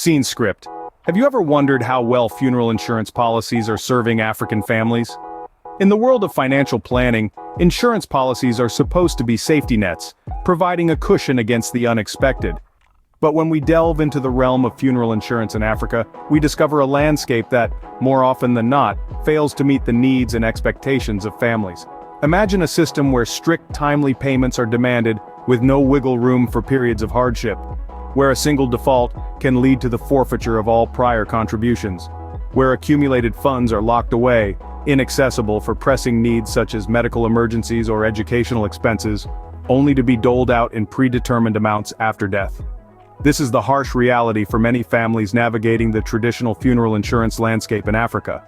Scene script. Have you ever wondered how well funeral insurance policies are serving African families? In the world of financial planning, insurance policies are supposed to be safety nets, providing a cushion against the unexpected. But when we delve into the realm of funeral insurance in Africa, we discover a landscape that, more often than not, fails to meet the needs and expectations of families. Imagine a system where strict, timely payments are demanded, with no wiggle room for periods of hardship, where a single default can lead to the forfeiture of all prior contributions, where accumulated funds are locked away, inaccessible for pressing needs such as medical emergencies or educational expenses, only to be doled out in predetermined amounts after death. This is the harsh reality for many families navigating the traditional funeral insurance landscape in Africa.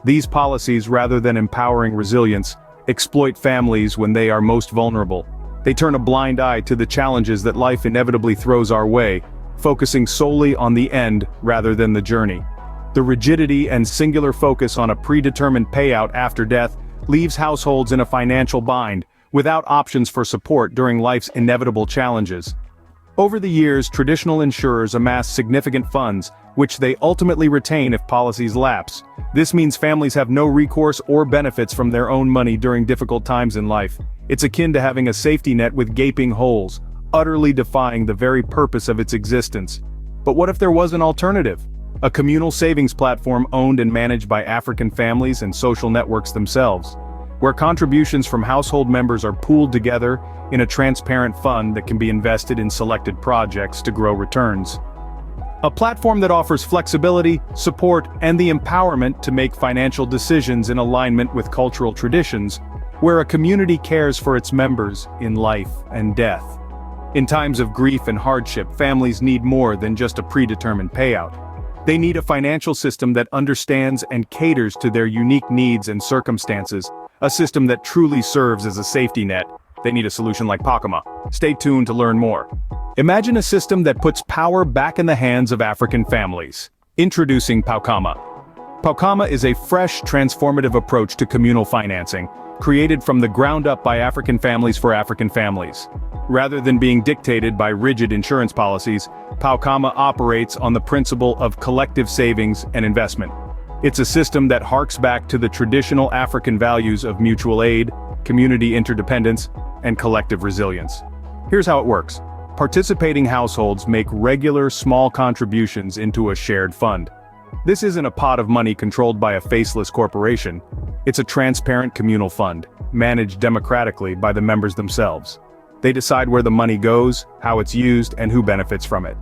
These policies, rather than empowering resilience, exploit families when they are most vulnerable. They turn a blind eye to the challenges that life inevitably throws our way, focusing solely on the end rather than the journey. The rigidity and singular focus on a predetermined payout after death leaves households in a financial bind, without options for support during life's inevitable challenges. Over the years, traditional insurers amass significant funds, which they ultimately retain if policies lapse. This means families have no recourse or benefits from their own money during difficult times in life. It's akin to having a safety net with gaping holes, utterly defying the very purpose of its existence. But what if there was an alternative? A communal savings platform owned and managed by African families and social networks themselves, where contributions from household members are pooled together in a transparent fund that can be invested in selected projects to grow returns. A platform that offers flexibility, support, and the empowerment to make financial decisions in alignment with cultural traditions, where a community cares for its members in life and death. In times of grief and hardship, families need more than just a predetermined payout. They need a financial system that understands and caters to their unique needs and circumstances, a system that truly serves as a safety net. They need a solution like PaUkama. Stay tuned to learn more. Imagine a system that puts power back in the hands of African families. Introducing PaUkama. PaUkama is a fresh, transformative approach to communal financing, created from the ground up by African families for African families. Rather than being dictated by rigid insurance policies, PaUkama operates on the principle of collective savings and investment. It's a system that harks back to the traditional African values of mutual aid, community interdependence, and collective resilience. Here's how it works. Participating households make regular, small contributions into a shared fund. This isn't a pot of money controlled by a faceless corporation. It's a transparent communal fund, managed democratically by the members themselves. They decide where the money goes, how it's used, and who benefits from it.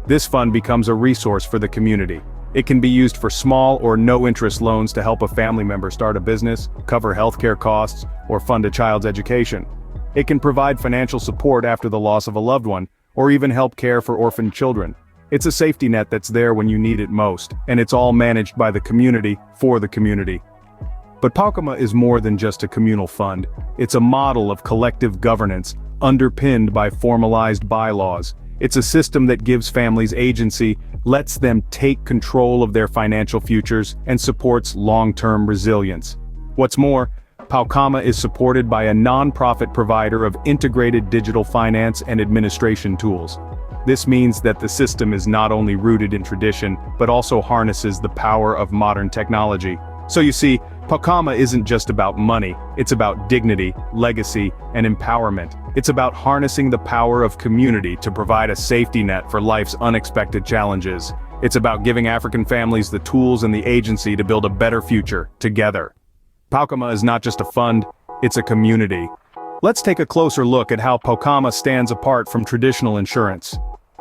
This fund becomes a resource for the community. It can be used for small or no-interest loans to help a family member start a business, cover healthcare costs, or fund a child's education. It can provide financial support after the loss of a loved one, or even help care for orphaned children. It's a safety net that's there when you need it most, and it's all managed by the community, for the community. But PaUkama is more than just a communal fund. It's a model of collective governance, underpinned by formalized bylaws. It's a system that gives families agency, lets them take control of their financial futures, and supports long-term resilience. What's more, PaUkama is supported by a non-profit provider of integrated digital finance and administration tools. This means that the system is not only rooted in tradition, but also harnesses the power of modern technology. So you see, PaUkama isn't just about money, it's about dignity, legacy, and empowerment. It's about harnessing the power of community to provide a safety net for life's unexpected challenges. It's about giving African families the tools and the agency to build a better future, together. PaUkama is not just a fund, it's a community. Let's take a closer look at how PaUkama stands apart from traditional insurance.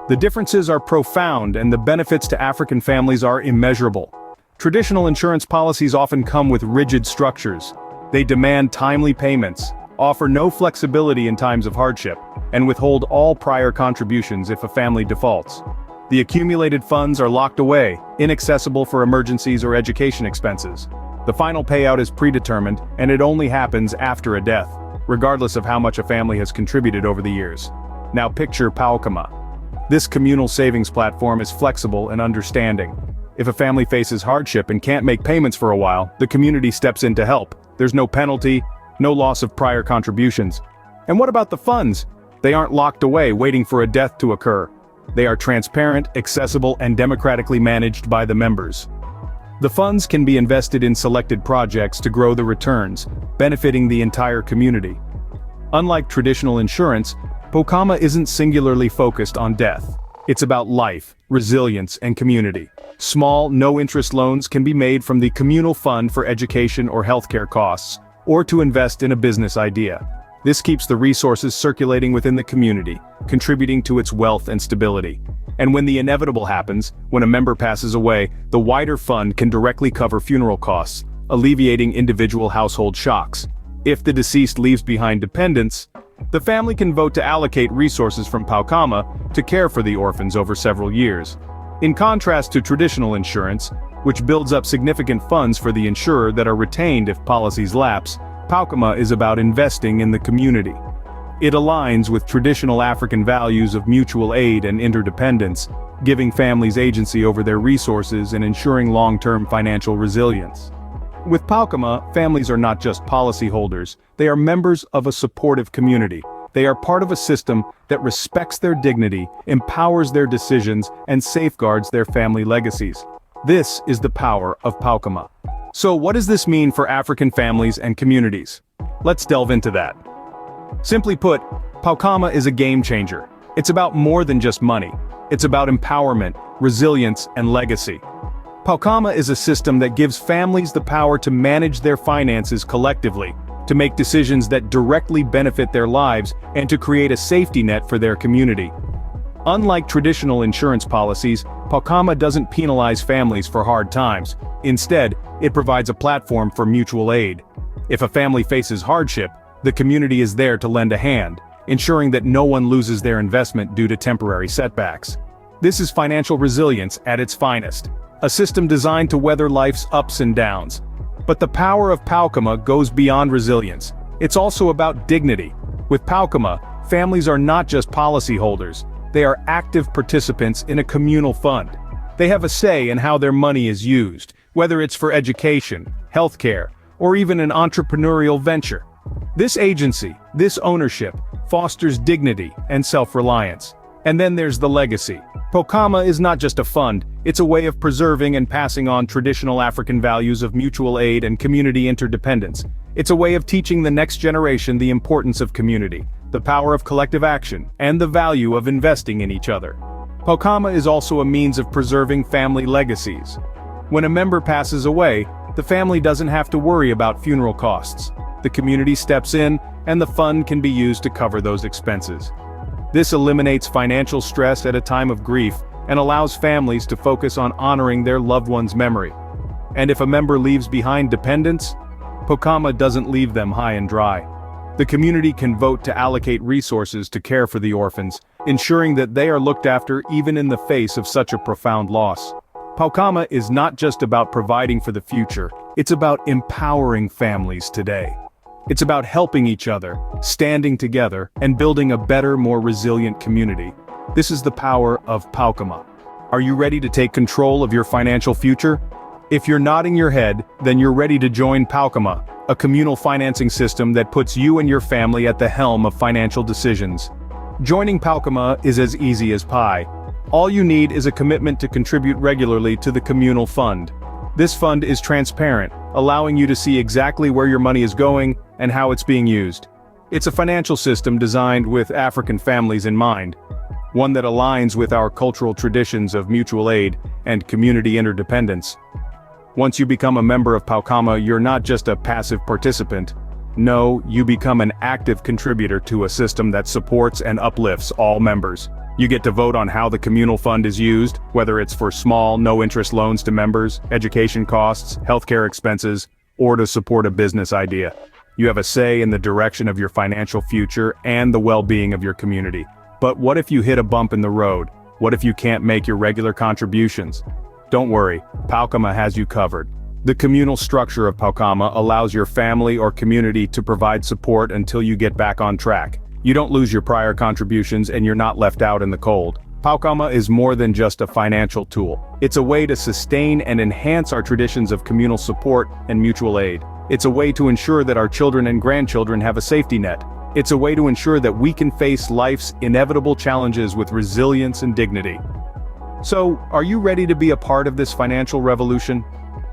The differences are profound and the benefits to African families are immeasurable. Traditional insurance policies often come with rigid structures. They demand timely payments, offer no flexibility in times of hardship, and withhold all prior contributions if a family defaults. The accumulated funds are locked away, inaccessible for emergencies or education expenses. The final payout is predetermined, and it only happens after a death, regardless of how much a family has contributed over the years. Now picture PaUkama. This communal savings platform is flexible and understanding. If a family faces hardship and can't make payments for a while, the community steps in to help. There's no penalty, no loss of prior contributions. And what about the funds? They aren't locked away waiting for a death to occur. They are transparent, accessible, and democratically managed by the members. The funds can be invested in selected projects to grow the returns, benefiting the entire community. Unlike traditional insurance, PaUkama isn't singularly focused on death. It's about life, resilience, and community. Small, no-interest loans can be made from the communal fund for education or healthcare costs, or to invest in a business idea. This keeps the resources circulating within the community, contributing to its wealth and stability. And when the inevitable happens, when a member passes away, the wider fund can directly cover funeral costs, alleviating individual household shocks. If the deceased leaves behind dependents, the family can vote to allocate resources from PaUkama to care for the orphans over several years. In contrast to traditional insurance, which builds up significant funds for the insurer that are retained if policies lapse, PaUkama is about investing in the community. It aligns with traditional African values of mutual aid and interdependence, giving families agency over their resources and ensuring long-term financial resilience. With PaUkama, families are not just policyholders, they are members of a supportive community. They are part of a system that respects their dignity, empowers their decisions, and safeguards their family legacies. This is the power of PaUkama. So what does this mean for African families and communities? Let's delve into that. Simply put, PaUkama is a game changer. It's about more than just money. It's about empowerment, resilience, and legacy. PaUkama is a system that gives families the power to manage their finances collectively, to make decisions that directly benefit their lives, and to create a safety net for their community. Unlike traditional insurance policies, PaUkama doesn't penalize families for hard times. Instead, it provides a platform for mutual aid. If a family faces hardship, the community is there to lend a hand, ensuring that no one loses their investment due to temporary setbacks. This is financial resilience at its finest, a system designed to weather life's ups and downs. But the power of PaUkama goes beyond resilience. It's also about dignity. With PaUkama, families are not just policyholders, they are active participants in a communal fund. They have a say in how their money is used, whether it's for education, healthcare, or even an entrepreneurial venture. This agency, this ownership, fosters dignity and self-reliance. And then there's the legacy. PaUkama is not just a fund, it's a way of preserving and passing on traditional African values of mutual aid and community interdependence. It's a way of teaching the next generation the importance of community, the power of collective action, and the value of investing in each other. PaUkama is also a means of preserving family legacies. When a member passes away, the family doesn't have to worry about funeral costs. The community steps in, and the fund can be used to cover those expenses. This eliminates financial stress at a time of grief and allows families to focus on honoring their loved one's memory. And if a member leaves behind dependents, PaUkama doesn't leave them high and dry. The community can vote to allocate resources to care for the orphans, ensuring that they are looked after even in the face of such a profound loss. PaUkama is not just about providing for the future, it's about empowering families today. It's about helping each other, standing together, and building a better, more resilient community. This is the power of PaUkama. Are you ready to take control of your financial future? If you're nodding your head, then you're ready to join PaUkama, a communal financing system that puts you and your family at the helm of financial decisions. Joining PaUkama is as easy as pie. All you need is a commitment to contribute regularly to the communal fund. This fund is transparent, allowing you to see exactly where your money is going and how it's being used. It's a financial system designed with African families in mind, one that aligns with our cultural traditions of mutual aid and community interdependence. Once you become a member of PaUkama, you're not just a passive participant. No, you become an active contributor to a system that supports and uplifts all members. You get to vote on how the communal fund is used, whether it's for small, no-interest loans to members, education costs, healthcare expenses, or to support a business idea. You have a say in the direction of your financial future and the well-being of your community. But what if you hit a bump in the road? What if you can't make your regular contributions? Don't worry, PaUkama has you covered. The communal structure of PaUkama allows your family or community to provide support until you get back on track. You don't lose your prior contributions and you're not left out in the cold. PaUkama is more than just a financial tool. It's a way to sustain and enhance our traditions of communal support and mutual aid. It's a way to ensure that our children and grandchildren have a safety net, It's a way to ensure that we can face life's inevitable challenges with resilience and dignity. So, are you ready to be a part of this financial revolution?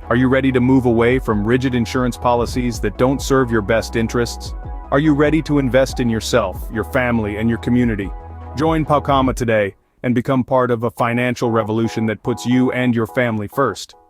Are you ready to move away from rigid insurance policies that don't serve your best interests? Are you ready to invest in yourself, your family, and your community? Join PaUkama today and become part of a financial revolution that puts you and your family first.